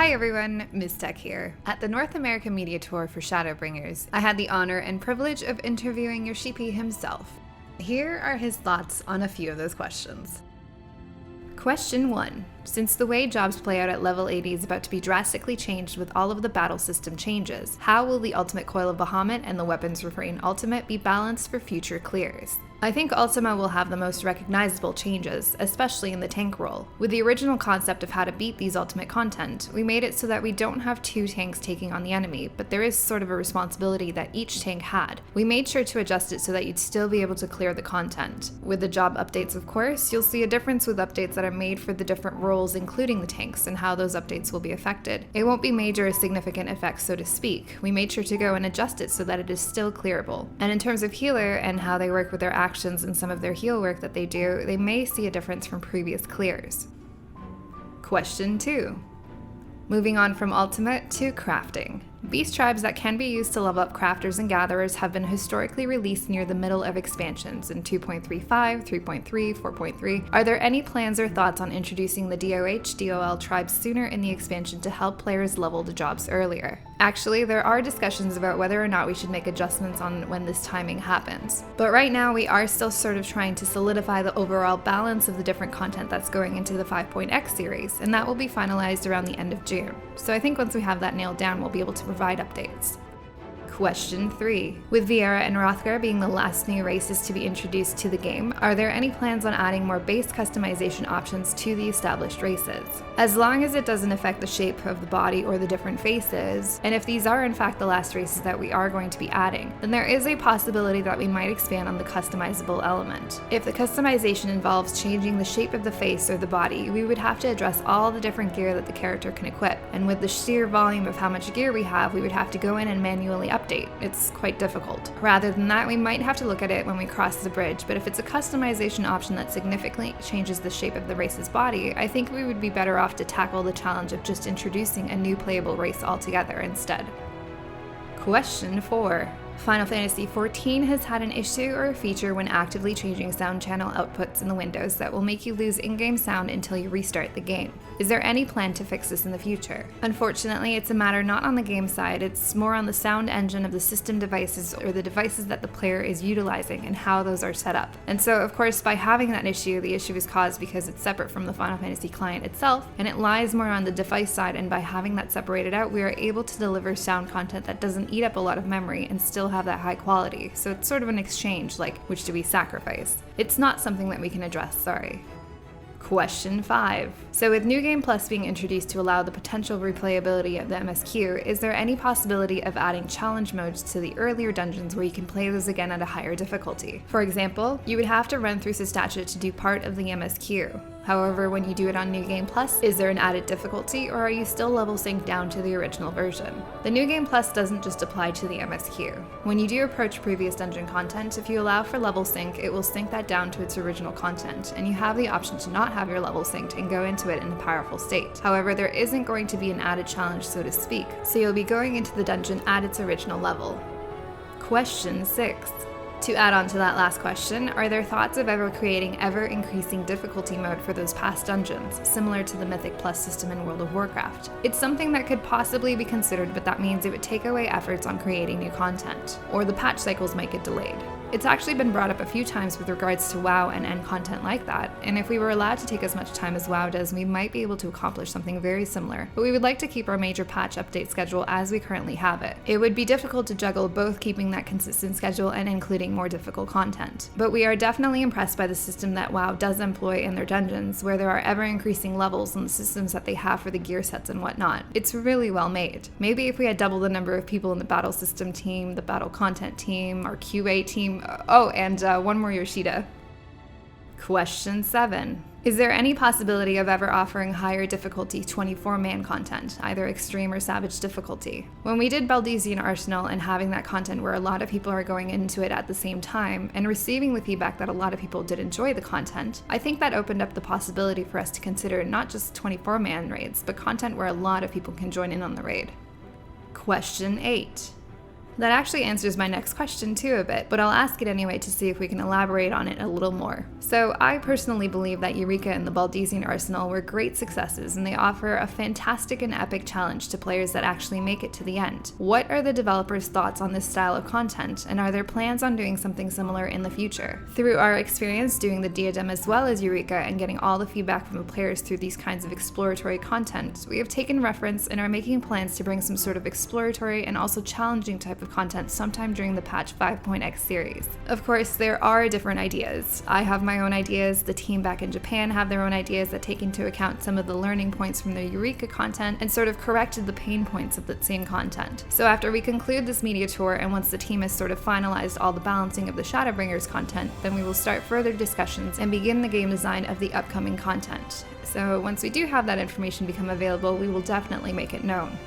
Hi everyone, Ms. Tech here. At the North American Media Tour for Shadowbringers, I had the honor and privilege of interviewing Yoshi-P himself. Here are his thoughts on a few of those questions. Question 1. Since the way jobs play out at level 80 is about to be drastically changed with all of the battle system changes, how will the Ultimate Coil of Bahamut and the Weapons Refrain Ultimate be balanced for future clears? I think Ultima will have the most recognizable changes, especially in the tank role. With the original concept of how to beat these ultimate content, we made it so that we don't have two tanks taking on the enemy, but there is sort of a responsibility that each tank had. We made sure to adjust it so that you'd still be able to clear the content. With the job updates, of course, you'll see a difference with updates that are made for the different roles, including the tanks, and how those updates will be affected. It won't be major or significant effects, so to speak. We made sure to go and adjust it so that it is still clearable. And in terms of healer and how they work with their actions and some of their heal work that they do, they may see a difference from previous clears. Question 2. Moving on from Ultimate to crafting. Beast tribes that can be used to level up crafters and gatherers have been historically released near the middle of expansions in 2.35, 3.3, 4.3. Are there any plans or thoughts on introducing the DOH/DOL tribes sooner in the expansion to help players level the jobs earlier? Actually, there are discussions about whether or not we should make adjustments on when this timing happens. But right now, we are still sort of trying to solidify the overall balance of the different content that's going into the 5.x series, and that will be finalized around the end of June. So I think once we have that nailed down, we'll be able to provide updates. Question 3. With Viera and Hrothgar being the last new races to be introduced to the game, are there any plans on adding more base customization options to the established races? As long as it doesn't affect the shape of the body or the different faces, and if these are in fact the last races that we are going to be adding, then there is a possibility that we might expand on the customizable element. If the customization involves changing the shape of the face or the body, we would have to address all the different gear that the character can equip, and with the sheer volume of how much gear we have, we would have to go in and manually update. It's quite difficult. Rather than that, we might have to look at it when we cross the bridge, but if it's a customization option that significantly changes the shape of the race's body, I think we would be better off to tackle the challenge of just introducing a new playable race altogether instead. Question 4. Final Fantasy XIV has had an issue or a feature when actively changing sound channel outputs in the windows that will make you lose in-game sound until you restart the game. Is there any plan to fix this in the future? Unfortunately, it's a matter not on the game side, it's more on the sound engine of the system devices or the devices that the player is utilizing and how those are set up. And so, of course, by having that issue, the issue is caused because it's separate from the Final Fantasy client itself, and it lies more on the device side, and by having that separated out, we are able to deliver sound content that doesn't eat up a lot of memory and still have that high quality. So it's sort of an exchange, like, which do we sacrifice? It's not something that we can address, sorry. Question 5. So with New Game Plus being introduced to allow the potential replayability of the MSQ, is there any possibility of adding challenge modes to the earlier dungeons where you can play those again at a higher difficulty? For example, you would have to run through Sestatia to do part of the MSQ. However, when you do it on New Game Plus, is there an added difficulty, or are you still level synced down to the original version? The New Game Plus doesn't just apply to the MSQ. When you do approach previous dungeon content, if you allow for level sync, it will sync that down to its original content, and you have the option to not have your level synced and go into it in a powerful state. However, there isn't going to be an added challenge, so to speak, so you'll be going into the dungeon at its original level. Question 6. To add on to that last question, are there thoughts of ever creating ever-increasing difficulty mode for those past dungeons, similar to the Mythic Plus system in World of Warcraft? It's something that could possibly be considered, but that means it would take away efforts on creating new content, or the patch cycles might get delayed. It's actually been brought up a few times with regards to WoW and end content like that, and if we were allowed to take as much time as WoW does, we might be able to accomplish something very similar, but we would like to keep our major patch update schedule as we currently have it. It would be difficult to juggle both keeping that consistent schedule and including more difficult content. But we are definitely impressed by the system that WoW does employ in their dungeons, where there are ever-increasing levels and the systems that they have for the gear sets and whatnot. It's really well made. Maybe if we had double the number of people in the battle system team, the battle content team, our QA team, and one more Yoshida. Question 7. Is there any possibility of ever offering higher difficulty 24-man content, either extreme or savage difficulty? When we did Baldesian Arsenal and having that content where a lot of people are going into it at the same time and receiving the feedback that a lot of people did enjoy the content, I think that opened up the possibility for us to consider not just 24-man raids, but content where a lot of people can join in on the raid. Question 8. That actually answers my next question too a bit, but I'll ask it anyway to see if we can elaborate on it a little more. So I personally believe that Eureka and the Baldesian Arsenal were great successes, and they offer a fantastic and epic challenge to players that actually make it to the end. What are the developers' thoughts on this style of content, and are there plans on doing something similar in the future? Through our experience doing the Diadem as well as Eureka and getting all the feedback from the players through these kinds of exploratory content, we have taken reference and are making plans to bring some sort of exploratory and also challenging type of content sometime during the patch 5.x series. Of course, there are different ideas. I have my own ideas, the team back in Japan have their own ideas that take into account some of the learning points from the Eureka content and sort of corrected the pain points of that same content. So after we conclude this media tour and once the team has sort of finalized all the balancing of the Shadowbringers content, then we will start further discussions and begin the game design of the upcoming content. So once we do have that information become available, we will definitely make it known.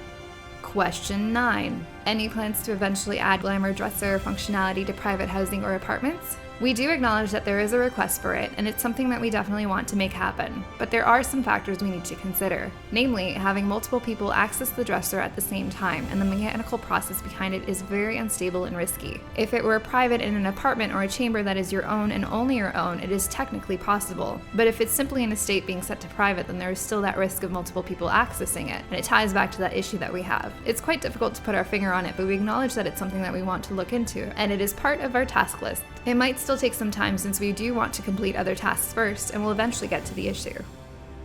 Question 9. Any plans to eventually add Glamour dresser functionality to private housing or apartments? We do acknowledge that there is a request for it, and it's something that we definitely want to make happen, but there are some factors we need to consider. Namely, having multiple people access the dresser at the same time, and the mechanical process behind it is very unstable and risky. If it were private in an apartment or a chamber that is your own and only your own, it is technically possible. But if it's simply an estate being set to private, then there is still that risk of multiple people accessing it, and it ties back to that issue that we have. It's quite difficult to put our finger on it, but we acknowledge that it's something that we want to look into, and it is part of our task list. It might still take some time since we do want to complete other tasks first, and we'll eventually get to the issue.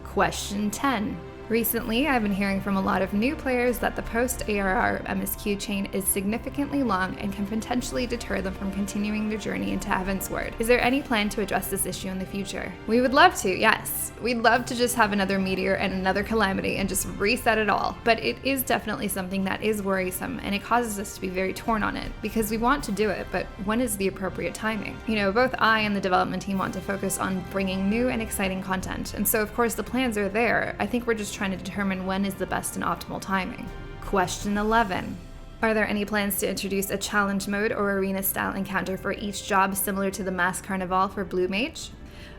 Question 10. Recently, I've been hearing from a lot of new players that the post-ARR MSQ chain is significantly long and can potentially deter them from continuing their journey into Heavensward. Is there any plan to address this issue in the future? We would love to, yes. We'd love to just have another meteor and another calamity and just reset it all, but it is definitely something that is worrisome, and it causes us to be very torn on it, because we want to do it, but when is the appropriate timing? You know, both I and the development team want to focus on bringing new and exciting content, and so of course the plans are there. I think we're just trying to determine when is the best and optimal timing. Question 11. Are there any plans to introduce a challenge mode or arena style encounter for each job similar to the Mass Carnival for Blue Mage?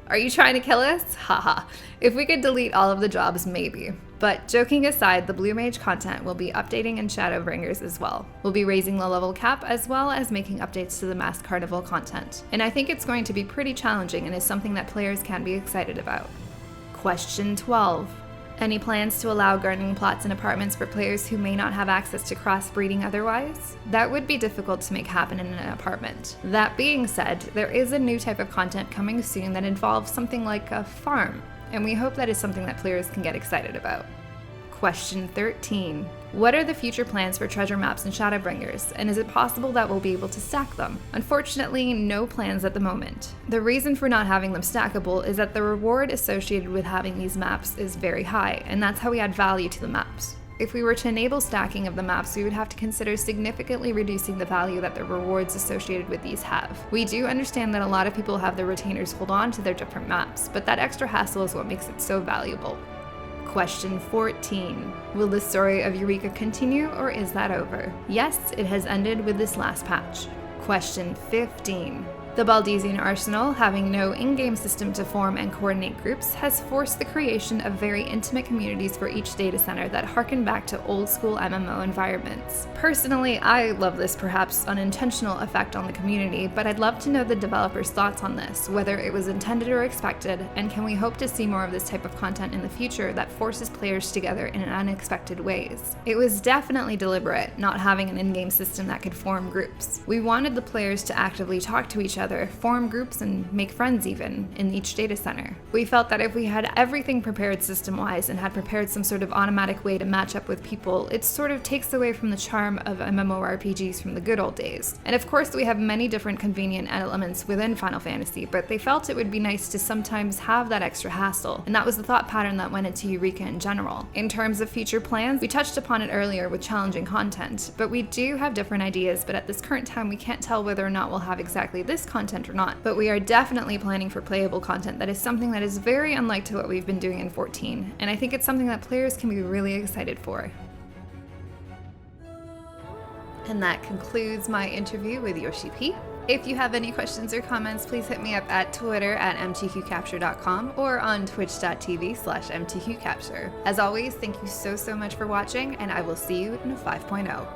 Are you trying to kill us? Haha. If we could delete all of the jobs, maybe. But joking aside, the Blue Mage content will be updating in Shadowbringers as well. We'll be raising the level cap as well as making updates to the Mass Carnival content. And I think it's going to be pretty challenging and is something that players can be excited about. Question 12. Any plans to allow gardening plots in apartments for players who may not have access to crossbreeding otherwise? That would be difficult to make happen in an apartment. That being said, there is a new type of content coming soon that involves something like a farm, and we hope that is something that players can get excited about. Question 13. What are the future plans for treasure maps in Shadowbringers, and is it possible that we'll be able to stack them? Unfortunately, no plans at the moment. The reason for not having them stackable is that the reward associated with having these maps is very high, and that's how we add value to the maps. If we were to enable stacking of the maps, we would have to consider significantly reducing the value that the rewards associated with these have. We do understand that a lot of people have their retainers hold on to their different maps, but that extra hassle is what makes it so valuable. Question 14. Will the story of Eureka continue, or is that over? Yes, it has ended with this last patch. Question 15. The Baldesian Arsenal, having no in-game system to form and coordinate groups, has forced the creation of very intimate communities for each data center that harken back to old-school MMO environments. Personally, I love this perhaps unintentional effect on the community, but I'd love to know the developers' thoughts on this, whether it was intended or expected, and can we hope to see more of this type of content in the future that forces players together in unexpected ways? It was definitely deliberate, not having an in-game system that could form groups. We wanted the players to actively talk to each other, form groups, and make friends even in each data center. We felt that if we had everything prepared system-wise and had prepared some sort of automatic way to match up with people, it sort of takes away from the charm of MMORPGs from the good old days. And of course we have many different convenient elements within Final Fantasy, but they felt it would be nice to sometimes have that extra hassle, and that was the thought pattern that went into Eureka in general. In terms of future plans, we touched upon it earlier with challenging content, but we do have different ideas, but at this current time we can't tell whether or not we'll have exactly this content or not. But we are definitely planning for playable content that is something that is very unlike to what we've been doing in 14, and I think it's something that players can be really excited for. And that concludes my interview with Yoshi-P. If you have any questions or comments, please hit me up at Twitter at MTQcapture.com or on twitch.tv/MTQcapture. As always, thank you so much for watching, and I will see you in 5.0.